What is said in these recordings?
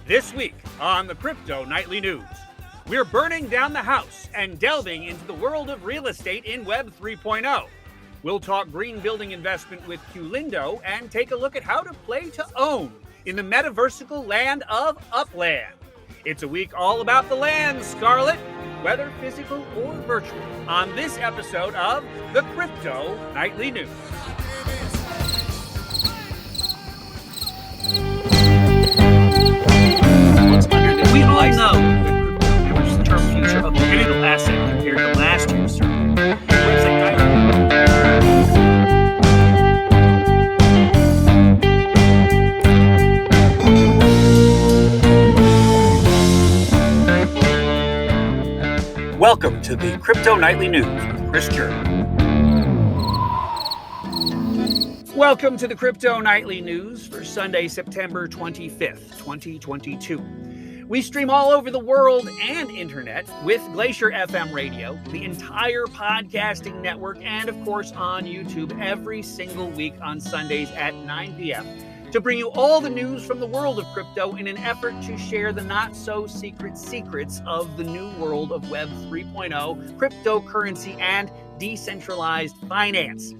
This week on the Crypto Nightly News, we're burning down the house and delving into the world of real estate in Web 3.0. We'll talk green building investment with Qlindo and take a look at how to play to own in the metaversical land of Upland. It's a week all about the land, Scarlet, whether physical or virtual, on this episode of the Crypto Nightly News. We all know that crypto is the term future of the digital asset compared to last year's survey. Welcome to the Crypto Nightly News with Chris Jerry. Welcome to the Crypto Nightly News for Sunday, September 25th, 2022. We stream all over the world and internet with Glacier FM radio, the entire podcasting network, and of course on YouTube every single week on Sundays at 9 p.m. to bring you all the news from the world of crypto in an effort to share the not-so-secret secrets of the new world of Web 3.0, cryptocurrency, and decentralized finance.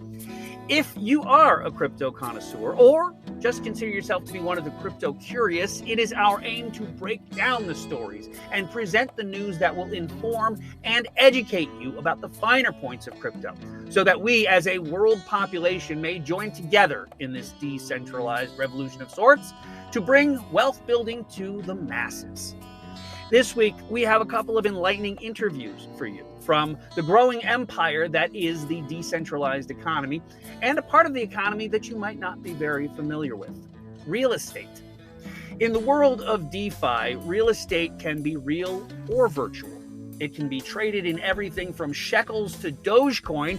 If you are a crypto connoisseur or just consider yourself to be one of the crypto curious, it is our aim to break down the stories and present the news that will inform and educate you about the finer points of crypto so that we as a world population may join together in this decentralized revolution of sorts to bring wealth building to the masses. This week, we have a couple of enlightening interviews for you from the growing empire that is the decentralized economy and a part of the economy that you might not be very familiar with, real estate. In the world of DeFi, real estate can be real or virtual. It can be traded in everything from shekels to Dogecoin,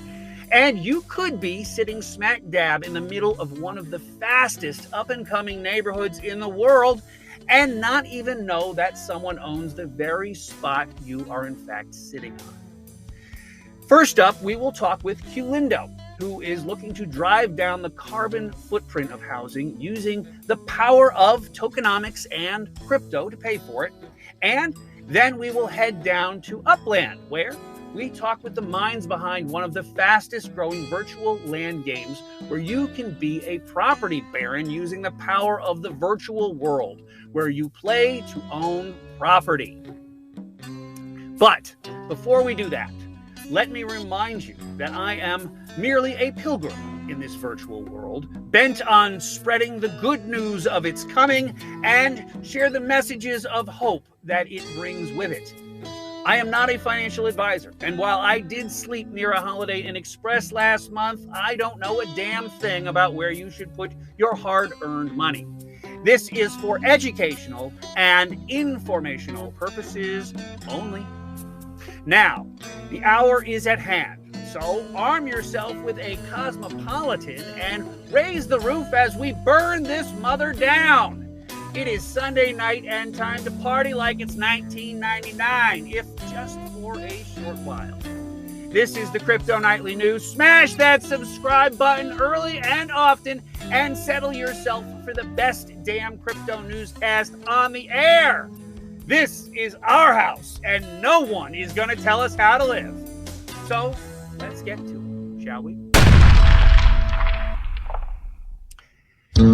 and you could be sitting smack dab in the middle of one of the fastest up-and-coming neighborhoods in the world and not even know that someone owns the very spot you are in fact sitting on. First up, we will talk with Qlindo, who is looking to drive down the carbon footprint of housing using the power of tokenomics and crypto to pay for it. And then we will head down to Upland, where we talk with the minds behind one of the fastest growing virtual land games where you can be a property baron using the power of the virtual world, where you play to own property. But before we do that, let me remind you that I am merely a pilgrim in this virtual world, bent on spreading the good news of its coming and share the messages of hope that it brings with it. I am not a financial advisor, and while I did sleep near a Holiday Inn Express last month, I don't know a damn thing about where you should put your hard-earned money. This is for educational and informational purposes only. Now, the hour is at hand, so arm yourself with a cosmopolitan and raise the roof as we burn this mother down. It is Sunday night and time to party like it's 1999, if just for a short while. This is the Crypto Nightly News. Smash that subscribe button early and often and settle yourself for the best damn crypto newscast on the air. This is our house, and no one is going to tell us how to live. So, let's get to it, shall we?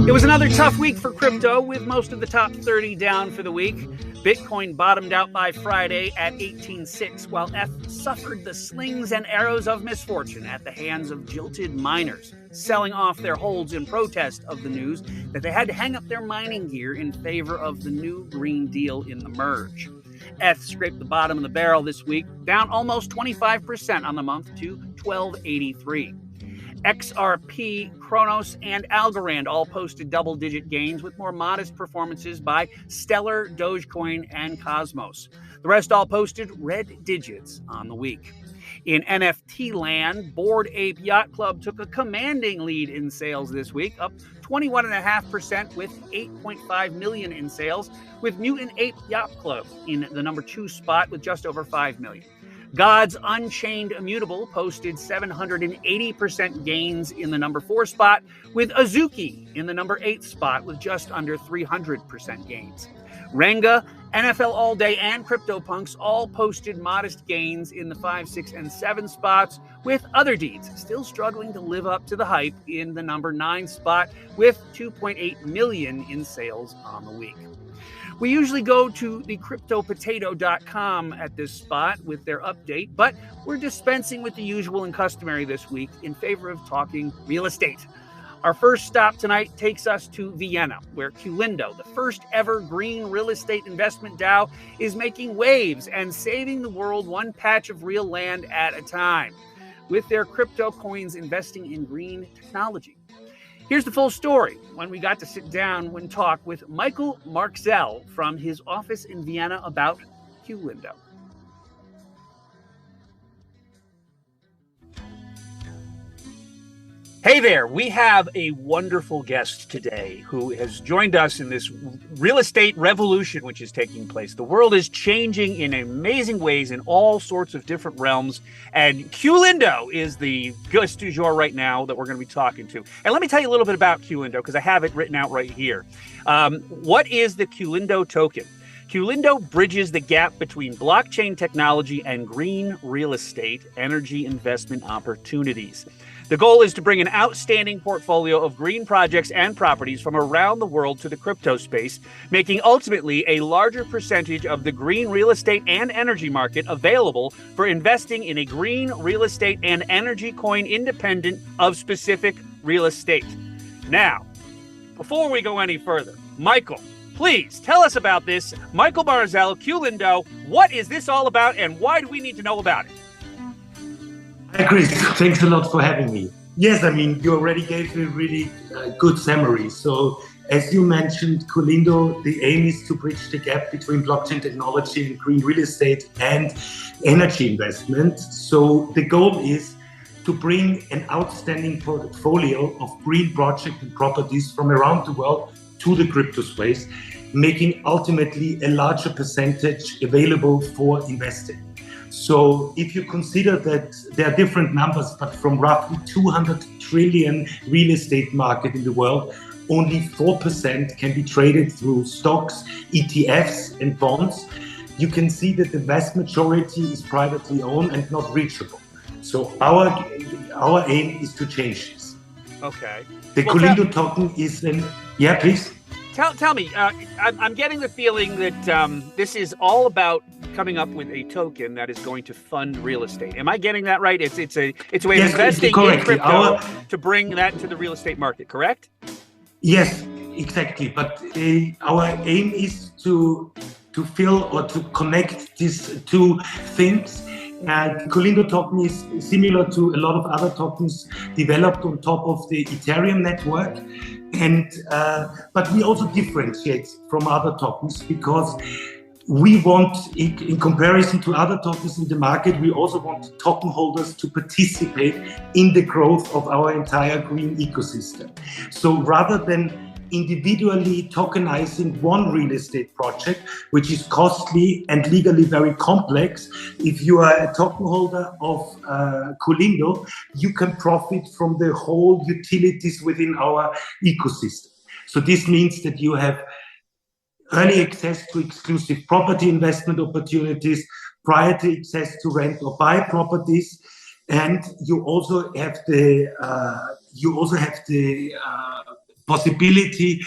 It was another tough week for crypto, with most of the top 30 down for the week. Bitcoin bottomed out by Friday at 18.6, while ETH suffered the slings and arrows of misfortune at the hands of jilted miners, selling off their holds in protest of the news that they had to hang up their mining gear in favor of the new Green Deal in the merge. ETH scraped the bottom of the barrel this week, down almost 25% on the month to 1283. XRP, Kronos, and Algorand all posted double-digit gains with more modest performances by Stellar, Dogecoin, and Cosmos. The rest all posted red digits on the week. In NFT land, Bored Ape Yacht Club took a commanding lead in sales this week, up 21.5% with 8.5 million in sales, with Mutant Ape Yacht Club in the number 2 spot with just over 5 million. God's Unchained Immutable posted 780% gains in the number 4 spot, with Azuki in the number 8 spot with just under 300% gains. Renga, NFL All Day, and CryptoPunks all posted modest gains in the 5, 6, and 7 spots, with Other Deeds still struggling to live up to the hype in the number 9 spot with 2.8 million in sales on the week. We usually go to the cryptopotato.com at this spot with their update, but we're dispensing with the usual and customary this week in favor of talking real estate. Our first stop tonight takes us to Vienna, where Qlindo, the first ever green real estate investment DAO, is making waves and saving the world one patch of real land at a time, with their crypto coins investing in green technology. Here's the full story when we got to sit down and talk with Michael Marxell from his office in Vienna about Qlindo. Hey there, we have a wonderful guest today who has joined us in this real estate revolution which is taking place. The world is changing in amazing ways in all sorts of different realms, and Qlindo is the guest du jour right now that we're going to be talking to. And let me tell you a little bit about Qlindo because I have it written out right here. What is the Qlindo token? Qlindo bridges the gap between blockchain technology and green real estate energy investment opportunities. The goal is to bring an outstanding portfolio of green projects and properties from around the world to the crypto space, making ultimately a larger percentage of the green real estate and energy market available for investing in a green real estate and energy coin independent of specific real estate. Now, before we go any further, Michael, please tell us about this. Michael Marxell, Qlindo, what is this all about and why do we need to know about it? Hi, Chris. Thanks a lot for having me. Yes, I mean, you already gave a really good summary. So, as you mentioned, Qlindo, the aim is to bridge the gap between blockchain technology and green real estate and energy investment. So, the goal is to bring an outstanding portfolio of green projects and properties from around the world to the crypto space, making ultimately a larger percentage available for investing. So if you consider that there are different numbers, but from roughly 200 trillion real estate market in the world, only 4% can be traded through stocks, ETFs and bonds. You can see that the vast majority is privately owned and not reachable. So our aim is to change this. Okay. The Qlindo token is yeah, please. Tell me, I'm getting the feeling that this is all about coming up with a token that is going to fund real estate. Am I getting that right? It's a way of investing in crypto to bring that to the real estate market, correct? Yes, exactly. But our aim is to fill or to connect these two things. The Qlindo token is similar to a lot of other tokens developed on top of the Ethereum network. And but we also differentiate from other tokens because we want, in comparison to other tokens in the market, we also want token holders to participate in the growth of our entire green ecosystem. So rather than individually tokenizing one real estate project, which is costly and legally very complex, if you are a token holder of Qlindo, you can profit from the whole utilities within our ecosystem. So this means that you have early access to exclusive property investment opportunities, priority access to rent or buy properties, and you also have the possibility,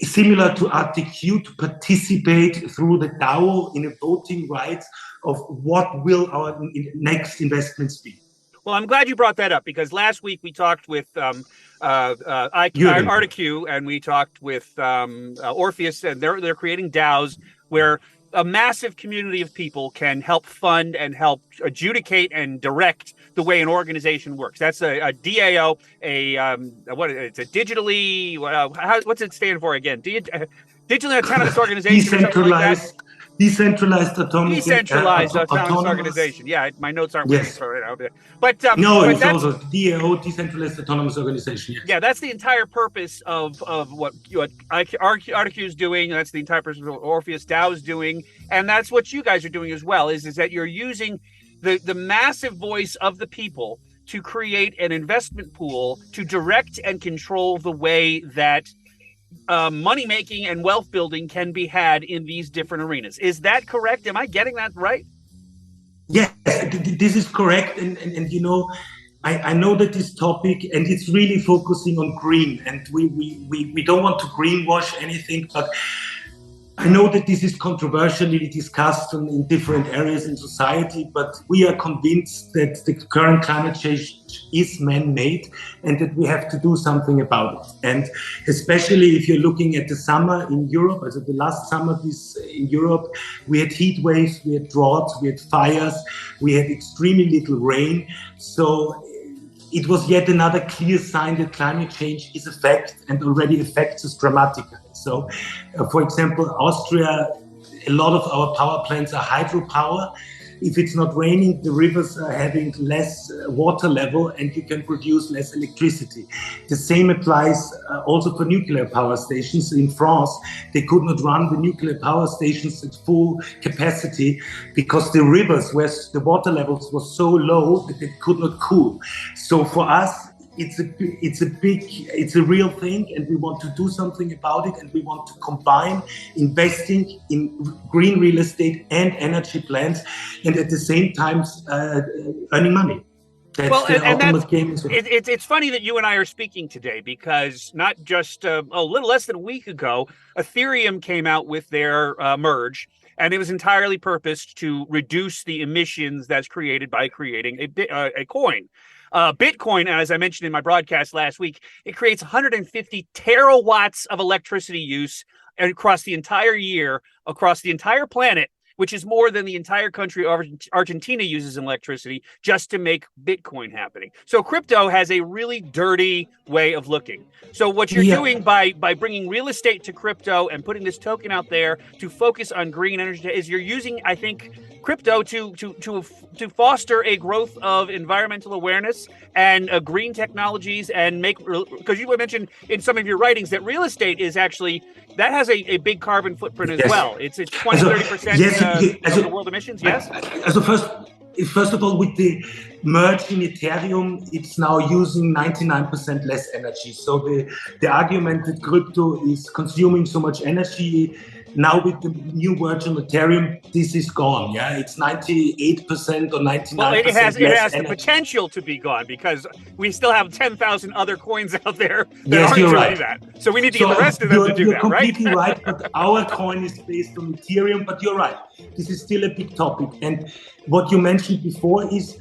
similar to RTQ, to participate through the DAO in a voting rights of what will our next investments be. Well, I'm glad you brought that up because last week we talked with RTQ and we talked with Orpheus, and they're creating DAOs where a massive community of people can help fund and help adjudicate and direct the way an organization works. That's a DAO, it's a digitally, what's it stand for again? Digitally autonomous organization. Decentralized. Decentralized autonomous organization. Yeah, my notes aren't yes. right now. But no, but it's also DAO, decentralized autonomous organization. Yes. Yeah, that's the entire purpose of what RQ is doing. That's the entire purpose of what Orpheus DAO is doing, and that's what you guys are doing as well. Is that you're using the massive voice of the people to create an investment pool to direct and control the way that money making and wealth building can be had in these different arenas. Is that correct? Am I getting that right? Yes, this is correct. And you know, I know that this topic, and it's really focusing on green, and we don't want to greenwash anything, but I know that this is controversially discussed in different areas in society, but we are convinced that the current climate change is man-made and that we have to do something about it. And especially if you're looking at the summer in Europe, also the last summer in Europe, we had heat waves, we had droughts, we had fires, we had extremely little rain. So it was yet another clear sign that climate change is a fact and already affects us dramatically. So, for example, Austria, a lot of our power plants are hydropower. If it's not raining, the rivers are having less water level and you can produce less electricity. The same applies also for nuclear power stations. In France, they could not run the nuclear power stations at full capacity because the rivers where the water levels were so low that they could not cool. So for us, it's a real thing, and we want to do something about it, and we want to combine investing in green real estate and energy plants, and at the same time earning money. That's the ultimate game. It's funny that you and I are speaking today, because not just a little less than a week ago, Ethereum came out with their merge, and it was entirely purposed to reduce the emissions that's created by creating a coin. Bitcoin, as I mentioned in my broadcast last week, it creates 150 terawatts of electricity use across the entire year, across the entire planet, which is more than the entire country of Argentina uses in electricity just to make Bitcoin happening. So crypto has a really dirty way of looking. So what you're doing by bringing real estate to crypto and putting this token out there to focus on green energy is you're using, I think, crypto to foster a growth of environmental awareness and green technologies, and make, because you mentioned in some of your writings that real estate is actually, that has a big carbon footprint as well. It's 20-30% of the world emissions. Yes. So first of all, with the merge in Ethereum, it's now using 99% less energy. So the argument that crypto is consuming so much energy, now with the new version of Ethereum, this is gone. Yeah, it's 98% or 99%. Well, it has the potential to be gone, because we still have 10,000 other coins out there that aren't doing that. So we need to get the rest of them to do that, right? You're completely right. But our coin is based on Ethereum. But you're right. This is still a big topic. And what you mentioned before is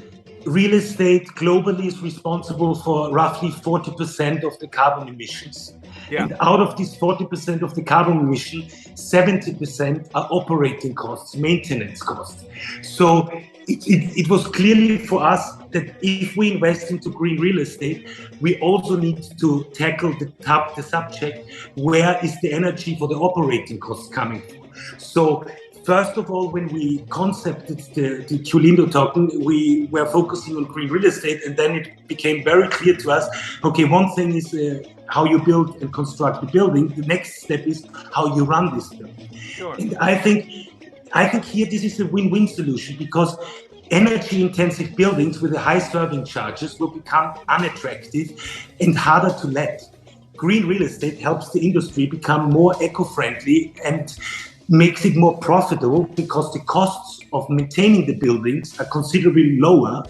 real estate globally is responsible for roughly 40% of the carbon emissions. Yeah. And out of this 40% of the carbon emission, 70% are operating costs, maintenance costs. So it was clearly for us that if we invest into green real estate, we also need to tackle the subject, where is the energy for the operating costs coming from? So first of all, when we concepted the Qlindo token, we were focusing on green real estate, and then it became very clear to us, okay, one thing is how you build and construct the building. The next step is how you run this building. Sure. And I think here this is a win-win solution, because energy-intensive buildings with the high serving charges will become unattractive and harder to let. Green real estate helps the industry become more eco-friendly and makes it more profitable, because the costs of maintaining the buildings are considerably lower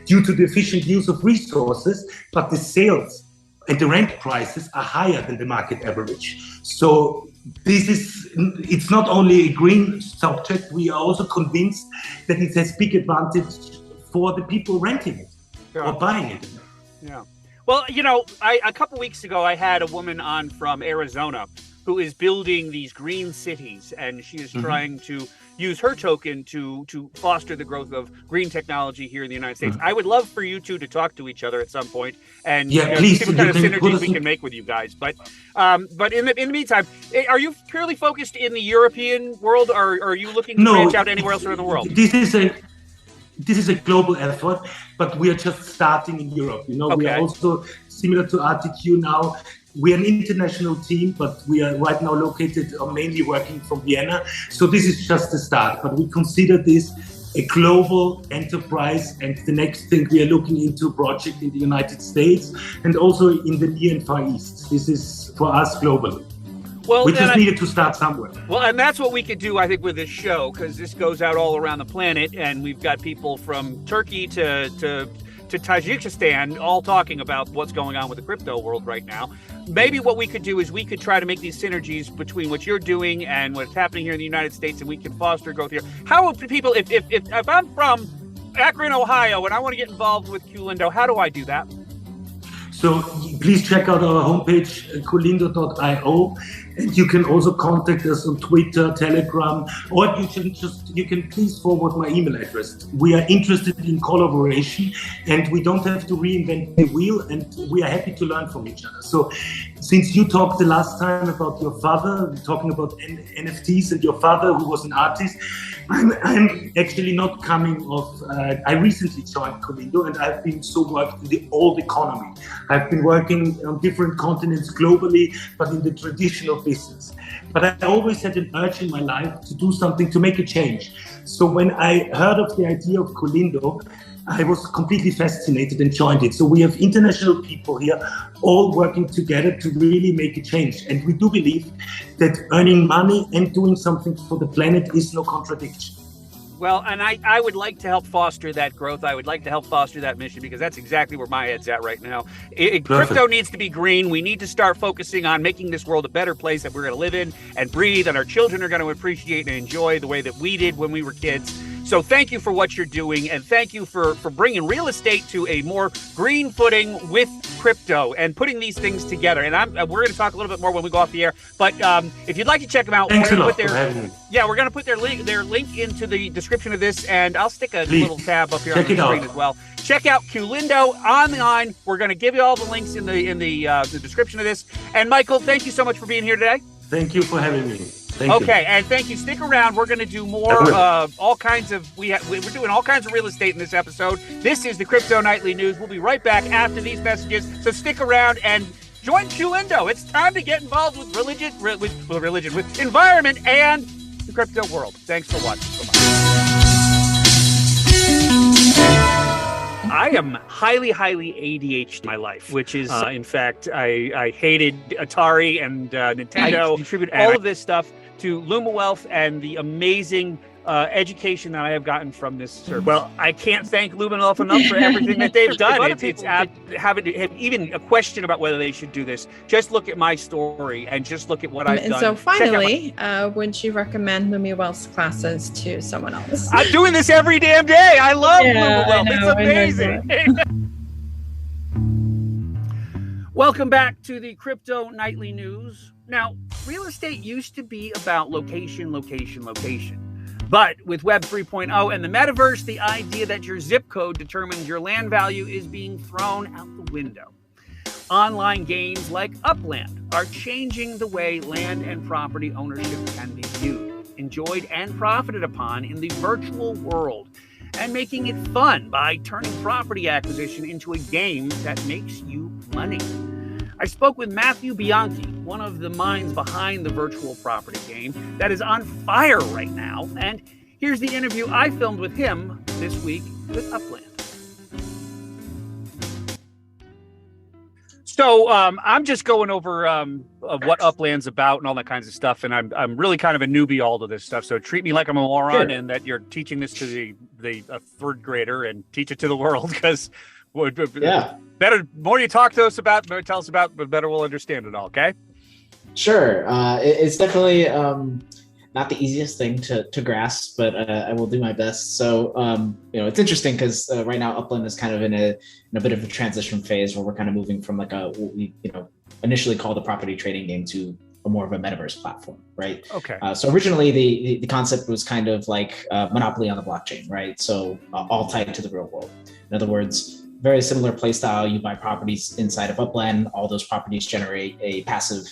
due to the efficient use of resources, but the sales and the rent prices are higher than the market average. So it's not only a green subject, we are also convinced that it has big advantage for the people renting it or buying it. Yeah. Well, you know, a couple weeks ago, I had a woman on from Arizona who is building these green cities, and she is trying to use her token to foster the growth of green technology here in the United States. I would love for you two to talk to each other at some point and please, see what kind of synergies we can make with you guys. But in the meantime, are you purely focused in the European world, or are you looking to branch out anywhere else around the world? This is a global effort, but we are just starting in Europe. We are also similar to RTQ now. We are an international team, but we are right now located or mainly working from Vienna. So this is just the start, but we consider this a global enterprise. And the next thing, we are looking into a project in the United States and also in the Near and Far East. This is for us global. Well, we just needed to start somewhere. Well, and that's what we could do, I think, with this show, because this goes out all around the planet, and we've got people from Turkey to Tajikistan all talking about what's going on with the crypto world right now. Maybe what we could do is we could try to make these synergies between what you're doing and what's happening here in the United States, and we can foster growth here. How would people, if I'm from Akron, Ohio, and I want to get involved with Qlindo, how do I do that? So please check out our homepage, qlindo.io, and you can also contact us on Twitter, Telegram, or you can please forward my email address. We are interested in collaboration, and we don't have to reinvent the wheel, and we are happy to learn from each other. So since you talked the last time about your father, talking about NFTs and your father who was an artist, I'm actually not coming off. I recently joined Qlindo, and I've been worked in the old economy. I've been working on different continents globally, but in the traditional business. But I always had an urge in my life to do something to make a change. So when I heard of the idea of Qlindo, I was completely fascinated and joined it. So we have international people here all working together to really make a change. And we do believe that earning money and doing something for the planet is no contradiction. Well, and I would like to help foster that growth. I would like to help foster that mission, because that's exactly where my head's at right now. Crypto needs to be green. We need to start focusing on making this world a better place that we're going to live in and breathe, and our children are going to appreciate and enjoy the way that we did when we were kids. So thank you for what you're doing, and thank you for bringing Realestate to a more green footing with crypto and putting these things together. And we're going to talk a little bit more when we go off the air. But if you'd like to check them out, thanks a lot for having me. Yeah, we're going to put their link into the description of this, and I'll stick a little tab up here on the screen as well. Check out Qlindo online. We're going to give you all the links in the description of this. And Michael, thank you so much for being here today. Thank you for having me. Okay, and thank you. Stick around. We're going to do more all kinds of we're doing all kinds of real estate in this episode. This is the Crypto Nightly News. We'll be right back after these messages. So stick around and join Qlindo. It's time to get involved with with environment and the crypto world. Thanks for watching. I am highly ADHD in my life, which is, in fact, I hated Atari and Nintendo. I contribute all of this stuff to lumiwealth and the amazing education that I have gotten from this service. Well, I can't thank lumiwealth enough for everything that they've done. It's have even a question about whether they should do this. Just look at my story and just look at what I've done. So finally, would you recommend lumiwealth's classes to someone else? I'm doing this every damn day. I love lumiwealth. It's amazing. Welcome back to the Crypto Nightly News. Now, real estate used to be about location. But with Web 3.0 and the Metaverse, the idea that your zip code determines your land value is being thrown out the window. Online games like Upland are changing the way land and property ownership can be viewed, enjoyed, and profited upon in the virtual world, and making it fun by turning property acquisition into a game that makes you money. I spoke with Matthew Bianchi, one of the minds behind the virtual property game that is on fire right now. And here's the interview I filmed with him this week with Upland. So I'm just going over what Upland's about and all that kinds of stuff, and I'm really kind of a newbie all to this stuff. So treat me like I'm a moron, and that you're teaching this to the third grader, and teach it to the world, because better more you talk to us about, more tell us about, the better we'll understand it all. Okay. Sure. It's definitely not the easiest thing to grasp, but I will do my best. So, it's interesting because right now Upland is kind of in a bit of a transition phase where we're kind of moving from like what we initially called a property trading game to more of a metaverse platform, right? Okay. So originally the concept was kind of like monopoly on the blockchain, right? So all tied to the real world. In other words, very similar play style. You buy properties inside of Upland. All those properties generate a passive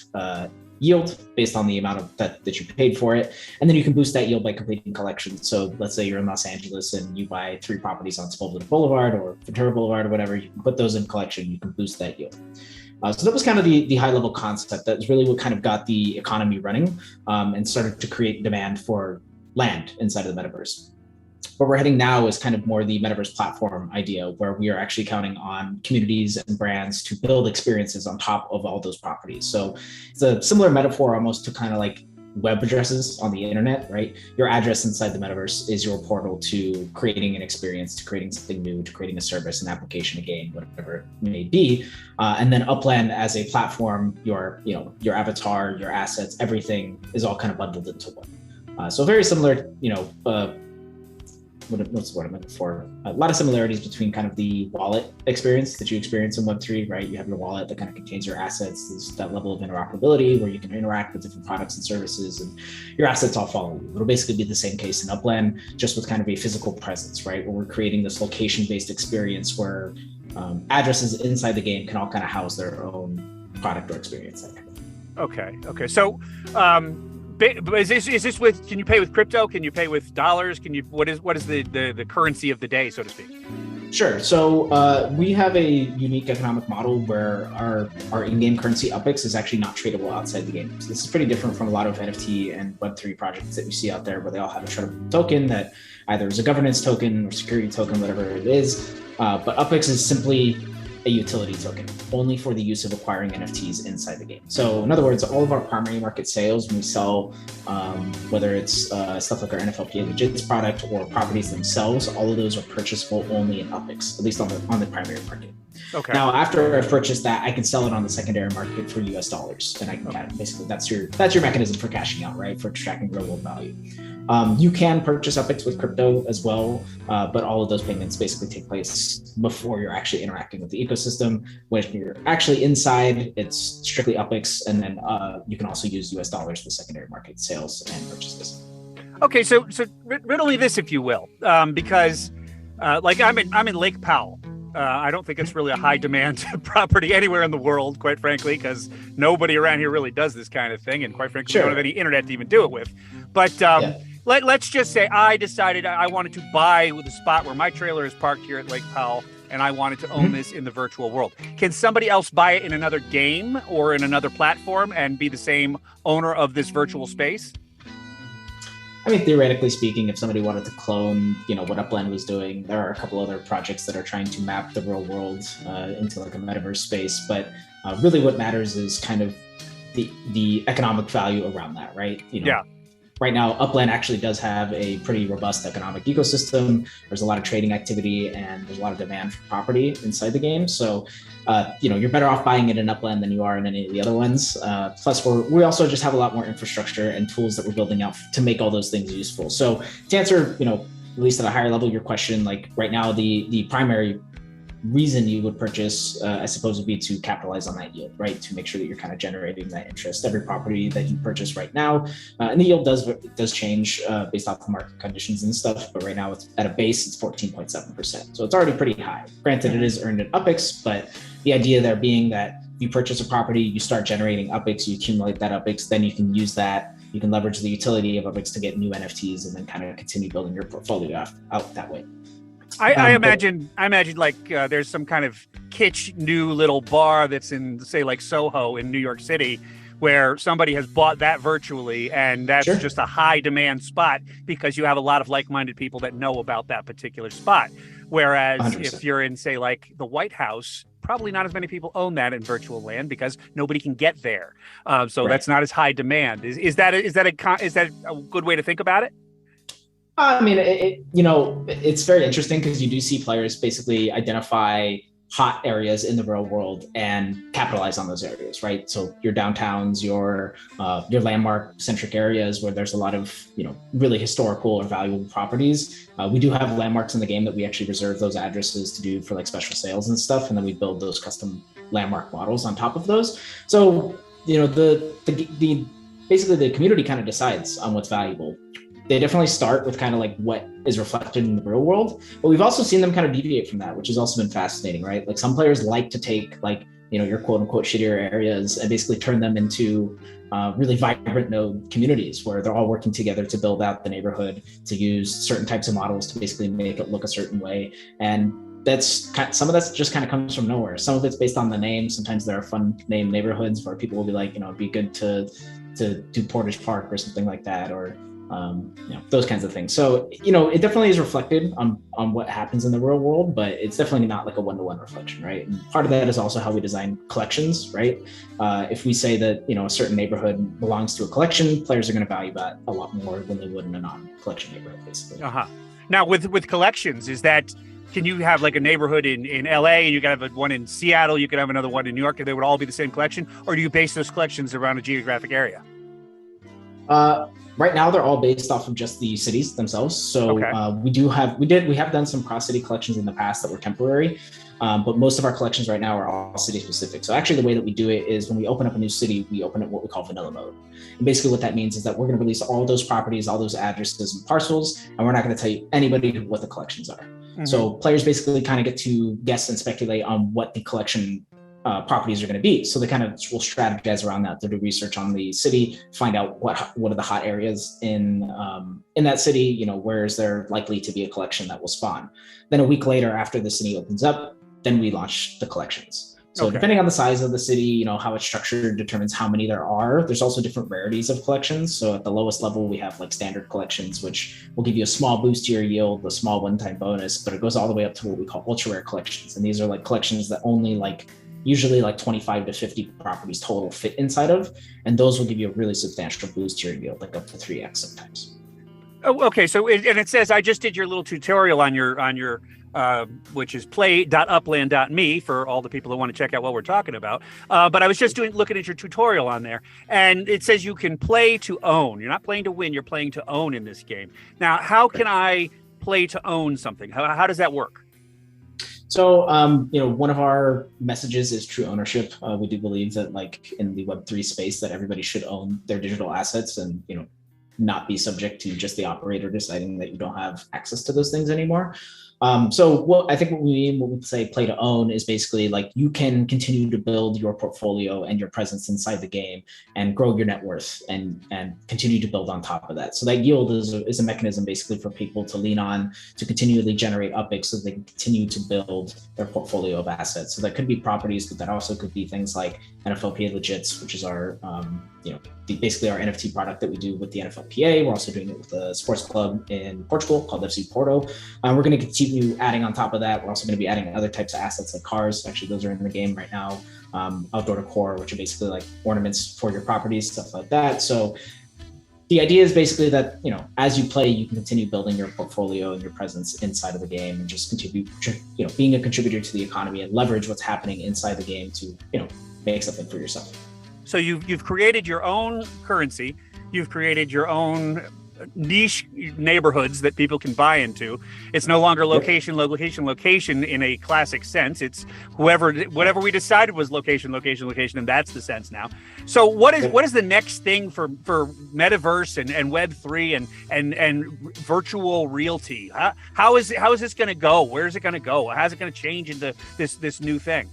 yield based on the amount of that you paid for it. And then you can boost that yield by completing collections. So let's say you're in Los Angeles and you buy 3 properties on Sepulveda Boulevard or Ventura Boulevard or whatever, you can put those in collection, you can boost that yield. So that was kind of the high level concept. That's really what kind of got the economy running and started to create demand for land inside of the metaverse. Where we're heading now is kind of more the metaverse platform idea, where we are actually counting on communities and brands to build experiences on top of all those properties. So it's a similar metaphor almost to kind of like web addresses on the internet, right? Your address inside the metaverse is your portal to creating an experience, to creating something new, to creating a service, an application, a game, whatever it may be. And then Upland as a platform, your avatar, your assets, everything is all kind of bundled into one. So very similar, what's the word I'm looking for? A lot of similarities between kind of the wallet experience that you experience in Web3, right? You have your wallet that kind of contains your assets. There's that level of interoperability where you can interact with different products and services, and your assets all follow you. It'll basically be the same case in Upland, just with kind of a physical presence, right? Where we're creating this location-based experience where addresses inside the game can all kind of house their own product or experience. Okay. So, is this with? Can you pay with crypto? Can you pay with dollars? What is the currency of the day, so to speak? Sure. So we have a unique economic model where our in-game currency UPX is actually not tradable outside the game. So this is pretty different from a lot of NFT and Web3 projects that you see out there, where they all have a tradable token that either is a governance token or security token, whatever it is. But UPX is simply a utility token, only for the use of acquiring NFTs inside the game. So in other words, all of our primary market sales, when we sell, whether it's stuff like our NFLPA Legits product or properties themselves, all of those are purchasable only in UPX, at least on the primary market. Okay. Now, after I've purchased that, I can sell it on the secondary market for US dollars, and I can basically that's your mechanism for cashing out, right? For extracting real world value. You can purchase UPX with crypto as well, but all of those payments basically take place before you're actually interacting with the ecosystem. When you're actually inside, it's strictly UPX, and then you can also use US dollars for secondary market sales and purchases. Okay, so riddle me this, if you will, because like I'm in Lake Powell. I don't think it's really a high demand property anywhere in the world, quite frankly, because nobody around here really does this kind of thing, and quite frankly, we don't have any internet to even do it with. But let's just say I decided I wanted to buy the spot where my trailer is parked here at Lake Powell, and I wanted to own this in the virtual world. Can somebody else buy it in another game or in another platform and be the same owner of this virtual space? I mean, theoretically speaking, if somebody wanted to clone, what Upland was doing, there are a couple other projects that are trying to map the real world into like a metaverse space. But really what matters is kind of the economic value around that, right? Right now, Upland actually does have a pretty robust economic ecosystem. There's a lot of trading activity and there's a lot of demand for property inside the game. So, you're better off buying it in Upland than you are in any of the other ones. Plus, we also just have a lot more infrastructure and tools that we're building out to make all those things useful. So to answer, at least at a higher level, your question, like right now, the primary reason you would purchase, I suppose, would be to capitalize on that yield, right? To make sure that you're kind of generating that interest. Every property that you purchase right now, and the yield does change based off the market conditions and stuff, but right now it's at a base, it's 14.7%. So it's already pretty high. Granted, it is earned in UPX, but the idea there being that if you purchase a property, you start generating UPX, you accumulate that UPX, then you can use that, you can leverage the utility of UPX to get new NFTs and then kind of continue building your portfolio out that way. I imagine like there's some kind of kitsch new little bar that's in, say, like Soho in New York City, where somebody has bought that virtually, and that's just a high demand spot because you have a lot of like-minded people that know about that particular spot. Whereas 100%. If you're in, say, like the White House, probably not as many people own that in virtual land because nobody can get there. So that's not as high demand. Is that a good way to think about it? I mean, it's very interesting because you do see players basically identify hot areas in the real world and capitalize on those areas, right? So your downtowns, your landmark centric areas where there's a lot of, really historical or valuable properties. We do have landmarks in the game that we actually reserve those addresses to do for like special sales and stuff. And then we build those custom landmark models on top of those. So the basically the community kind of decides on what's valuable. They definitely start with kind of like what is reflected in the real world, but we've also seen them kind of deviate from that, which has also been fascinating, right? Like some players like to take like, your quote unquote shittier areas and basically turn them into really vibrant node communities where they're all working together to build out the neighborhood, to use certain types of models to basically make it look a certain way. And some of that just kind of comes from nowhere. Some of it's based on the name. Sometimes there are fun name neighborhoods where people will be like, it'd be good to do Portage Park or something like that, or those kinds of things. So, it definitely is reflected on what happens in the real world, but it's definitely not like a one-to-one reflection, right? And part of that is also how we design collections, right? If we say that, a certain neighborhood belongs to a collection, players are going to value that a lot more than they would in a non-collection neighborhood, basically. Now, with collections, can you have like a neighborhood in LA and you can have one in Seattle, you can have another one in New York, and they would all be the same collection? Or do you base those collections around a geographic area? Right now, they're all based off of just the cities themselves. So okay. We have done some cross-city collections in the past that were temporary, but most of our collections right now are all city specific. So actually the way that we do it is when we open up a new city, we open it what we call vanilla mode. And basically what that means is that we're going to release all those properties, all those addresses and parcels, and we're not going to tell you anybody what the collections are. Mm-hmm. So players basically kind of get to guess and speculate on what the collection properties are going to be. So they kind of will strategize around that. They'll do research on the city, find out what are the hot areas in that city, where is there likely to be a collection that will spawn. Then a week later, after the city opens up, then we launch the collections. So depending on the size of the city, how it's structured determines how many there are. There's also different rarities of collections. So at the lowest level, we have like standard collections, which will give you a small boost to your yield, a small one-time bonus, but it goes all the way up to what we call ultra rare collections. And these are like collections that only usually 25 to 50 properties total fit inside of, and those will give you a really substantial boost to your yield, like up to 3x sometimes. Oh, okay. So it says, I just did your little tutorial on your which is play.upland.me for all the people who want to check out what we're talking about. But I was just looking at your tutorial on there, and it says you can play to own. You're not playing to win, you're playing to own in this game. Now, how can I play to own something? How does that work? So, one of our messages is true ownership. We do believe that in the Web3 space that everybody should own their digital assets and, not be subject to just the operator deciding that you don't have access to those things anymore. So I think what we mean when we say play to own is basically you can continue to build your portfolio and your presence inside the game and grow your net worth and continue to build on top of that. So that yield is a mechanism basically for people to lean on to continually generate UPIC so they can continue to build their portfolio of assets. So that could be properties, but that also could be things like NFLPA Legits, which is our basically our NFT product that we do with the NFLPA. We're also doing it with a sports club in Portugal called FC Porto. We're going to continue adding on top of that. We're also going to be adding other types of assets like cars. Actually, those are in the game right now. Outdoor decor, which are basically ornaments for your properties, stuff like that. So the idea is basically that, as you play, you can continue building your portfolio and your presence inside of the game and just continue, being a contributor to the economy and leverage what's happening inside the game to, make something for yourself. So you've created your own currency, you've created your own niche neighborhoods that people can buy into. It's no longer location in a classic sense. It's whatever we decided was location, and that's the sense now. So what is the next thing for Metaverse and Web3 and virtual realty? How is this going to go? Where is it going to go? How's it going to change into this new thing?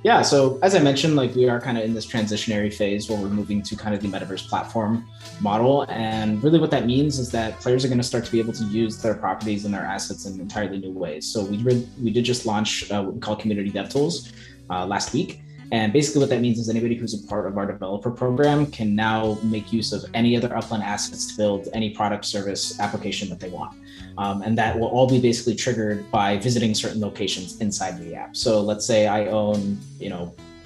Yeah, so as I mentioned, we are kind of in this transitionary phase where we're moving to kind of the Metaverse platform model. And really what that means is that players are going to start to be able to use their properties and their assets in entirely new ways. So we did just launch what we call community dev tools last week. And basically what that means is anybody who's a part of our developer program can now make use of any other Upland assets to build any product, service, application that they want. And that will all be basically triggered by visiting certain locations inside the app. So let's say I own,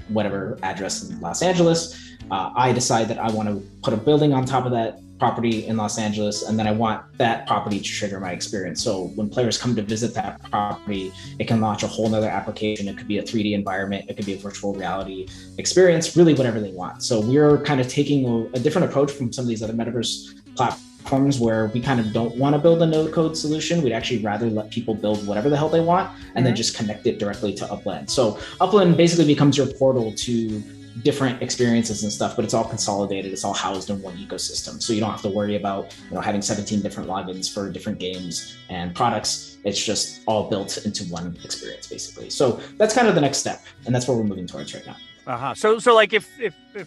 whatever address in Los Angeles. I decide that I want to put a building on top of that property in Los Angeles, and then I want that property to trigger my experience. So when players come to visit that property, it can launch a whole nother application. It could be a 3D environment, it could be a virtual reality experience, really whatever they want. So we're kind of taking a different approach from some of these other Metaverse platforms where we kind of don't want to build a node code solution. We'd actually rather let people build whatever the hell they want and then just connect it directly to Upland. So Upland basically becomes your portal to different experiences and stuff, but it's all consolidated. It's all housed in one ecosystem. So you don't have to worry about, having 17 different logins for different games and products. It's just all built into one experience, basically. So that's kind of the next step. And that's where we're moving towards right now. So like if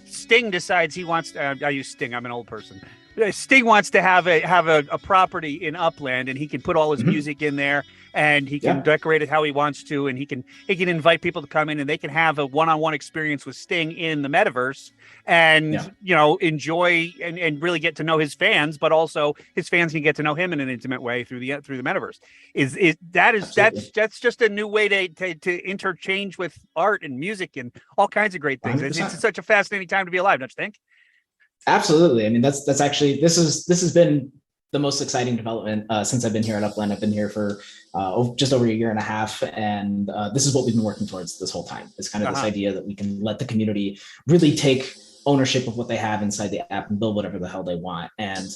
Sting decides he wants to, I use Sting, I'm an old person. Sting wants to have a property in Upland, and he can put all his music in there, and he can decorate it how he wants to, and he can invite people to come in, and they can have a one-on-one experience with Sting in the metaverse, and enjoy and really get to know his fans, but also his fans can get to know him in an intimate way through the metaverse. That's just a new way to interchange with art and music and all kinds of great things. It's such a fascinating time to be alive, don't you think? Absolutely. I mean, that's actually, this has been the most exciting development since I've been here at Upland. I've been here for just over a year and a half. And this is what we've been working towards this whole time. It's kind of this idea that we can let the community really take ownership of what they have inside the app and build whatever the hell they want. And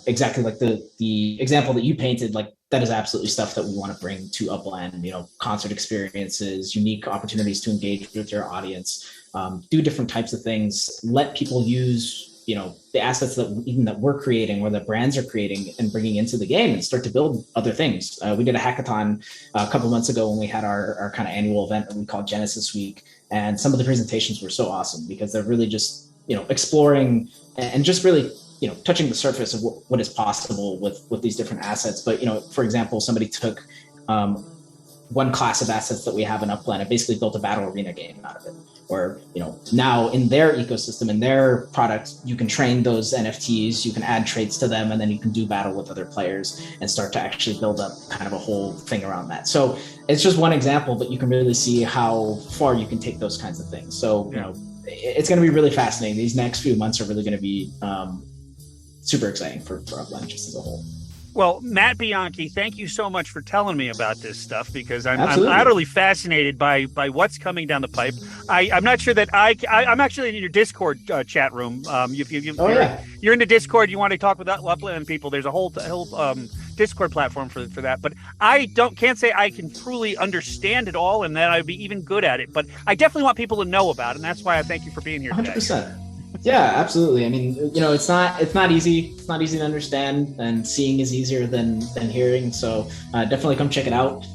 exactly like the example that you painted, like that is absolutely stuff that we want to bring to Upland, concert experiences, unique opportunities to engage with your audience, do different types of things, let people use the assets that we're creating or that brands are creating and bringing into the game and start to build other things. We did a hackathon a couple months ago when we had our kind of annual event that we called Genesis Week. And some of the presentations were so awesome because they're really just, exploring and just really, touching the surface of what is possible with these different assets. But, for example, somebody took one class of assets that we have in Upland and basically built a battle arena game out of it. Or, now in their ecosystem, in their product, you can train those NFTs, you can add traits to them, and then you can do battle with other players and start to actually build up kind of a whole thing around that. So it's just one example, but you can really see how far you can take those kinds of things. So, it's going to be really fascinating. These next few months are really going to be super exciting for Upland just as a whole. Well, Matt Bianchi, thank you so much for telling me about this stuff because I'm utterly fascinated by what's coming down the pipe. I'm not sure that I'm actually in your Discord chat room. You're in the Discord. You want to talk with Upland people. There's a whole Discord platform for that. But I can't say I can truly understand it all and that I'd be even good at it. But I definitely want people to know about it, and that's why I thank you for being here today. 100%. Yeah, absolutely. I mean, it's not easy. It's not easy to understand, and seeing is easier than hearing. So definitely come check it out.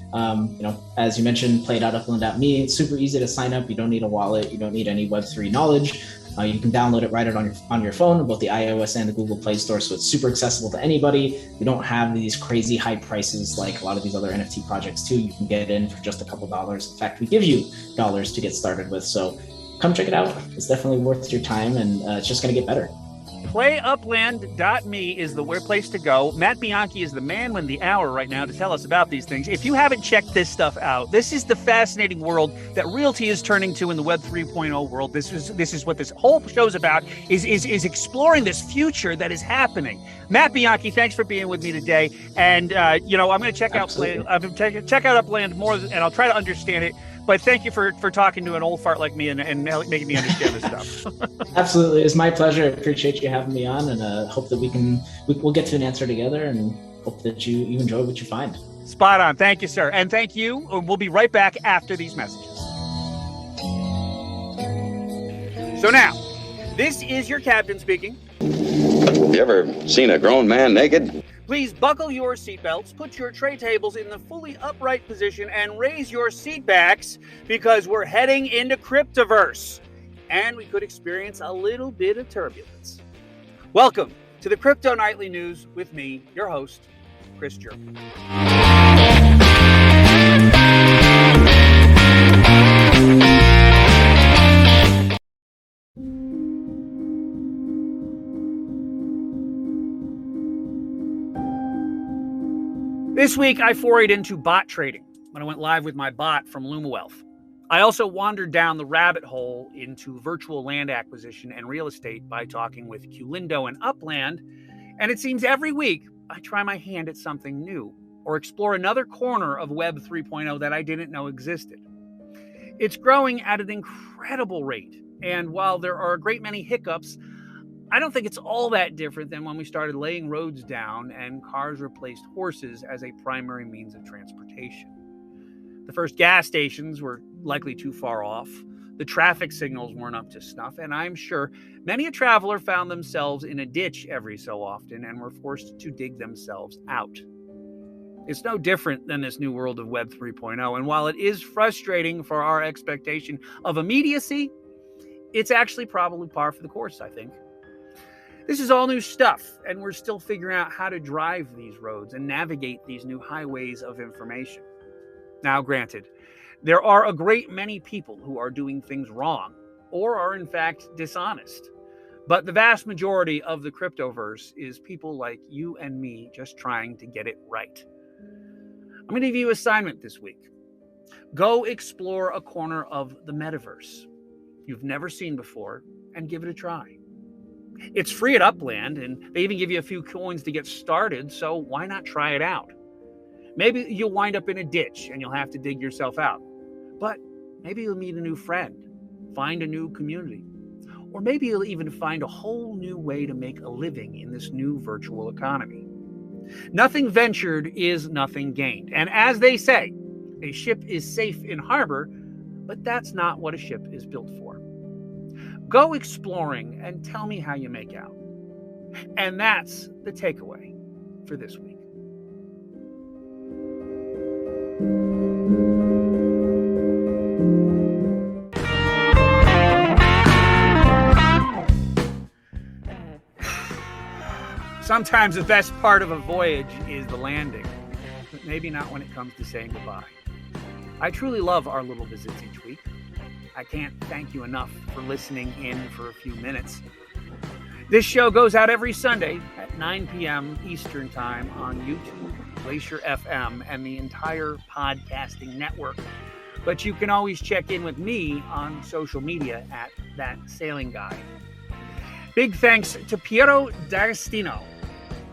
As you mentioned, play.upland.me. It's super easy to sign up. You don't need a wallet. You don't need any Web3 knowledge. You can download it right on your phone, both the iOS and the Google Play Store. So it's super accessible to anybody. We don't have these crazy high prices like a lot of these other NFT projects too. You can get in for just a couple dollars. In fact, we give you dollars to get started with. So come check it out. It's definitely worth your time, and it's just going to get better. Playupland.me is the place to go. Matt Bianchi is the man in the hour right now to tell us about these things. If you haven't checked this stuff out, this is the fascinating world that realty is turning to in the Web 3.0 world. This is what this whole show's about, is exploring this future that is happening. Matt Bianchi, thanks for being with me today. And I'm going to check out Upland more, and I'll try to understand it. But thank you for talking to an old fart like me and making me understand this stuff. Absolutely. It's my pleasure. I appreciate you having me on, and hope that we'll get to an answer together, and hope that you enjoy what you find. Spot on. Thank you, sir. And thank you. We'll be right back after these messages. So now, this is your captain speaking. You ever seen a grown man naked? Please buckle your seatbelts, put your tray tables in the fully upright position, and raise your seat backs because we're heading into Cryptoverse, and we could experience a little bit of turbulence. Welcome to the Crypto Nightly News with me, your host, Chris Jerman. This week, I forayed into bot trading when I went live with my bot from lumiwealth. I also wandered down the rabbit hole into virtual land acquisition and real estate by talking with Qlindo and Upland. And it seems every week I try my hand at something new or explore another corner of Web 3.0 that I didn't know existed. It's growing at an incredible rate. And while there are a great many hiccups, I don't think it's all that different than when we started laying roads down and cars replaced horses as a primary means of transportation. The first gas stations were likely too far off. The traffic signals weren't up to snuff, and I'm sure many a traveler found themselves in a ditch every so often and were forced to dig themselves out. It's no different than this new world of Web 3.0, and while it is frustrating for our expectation of immediacy, it's actually probably par for the course, I think. This is all new stuff, and we're still figuring out how to drive these roads and navigate these new highways of information. Now, granted, there are a great many people who are doing things wrong or are in fact dishonest. But the vast majority of the cryptoverse is people like you and me just trying to get it right. I'm going to give you an assignment this week. Go explore a corner of the metaverse you've never seen before and give it a try. It's free at Upland, and they even give you a few coins to get started, so why not try it out? Maybe you'll wind up in a ditch and you'll have to dig yourself out. But maybe you'll meet a new friend, find a new community, or maybe you'll even find a whole new way to make a living in this new virtual economy. Nothing ventured is nothing gained. And as they say, a ship is safe in harbor, but that's not what a ship is built for. Go exploring and tell me how you make out. And that's the takeaway for this week. Sometimes the best part of a voyage is the landing, but maybe not when it comes to saying goodbye. I truly love our little visits each week. I can't thank you enough for listening in for a few minutes. This show goes out every Sunday at 9 p.m. Eastern Time on YouTube, Glacier FM, and the entire podcasting network. But you can always check in with me on social media at thatsailingguy. Big thanks to Piero D'Agostino,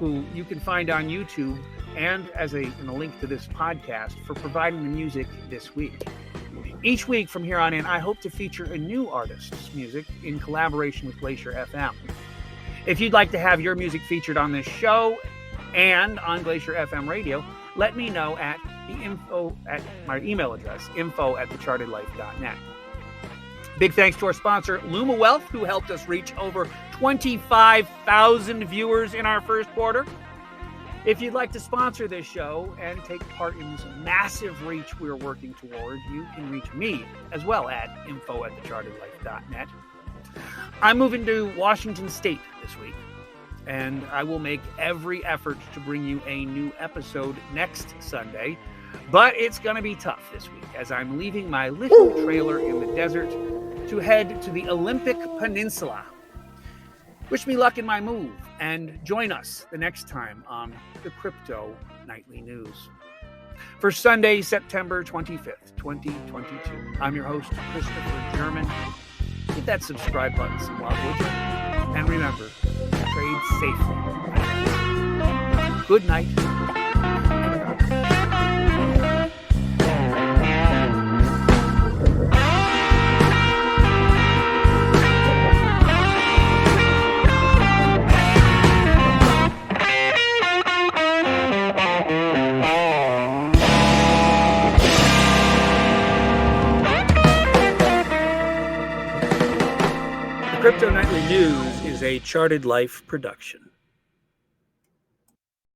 who you can find on YouTube and in a link to this podcast, for providing the music this week. Each week from here on in, I hope to feature a new artist's music in collaboration with Glacier FM. If you'd like to have your music featured on this show and on Glacier FM radio, let me know at my email address, info@thechartedlife.net. Big thanks to our sponsor, lumiwealth, who helped us reach over 25,000 viewers in our first quarter. If you'd like to sponsor this show and take part in this massive reach we're working toward, you can reach me as well at info@thechartedlife.net. I'm moving to Washington State this week, and I will make every effort to bring you a new episode next Sunday, but it's going to be tough this week as I'm leaving my little trailer in the desert to head to the Olympic Peninsula. Wish me luck in my move, and join us the next time on the Crypto Nightly News. For Sunday, September 25th, 2022, I'm your host, Christopher German. Hit that subscribe button some love, would you? And remember, trade safely. Good night. Crypto Nightly News is a Charted Life production.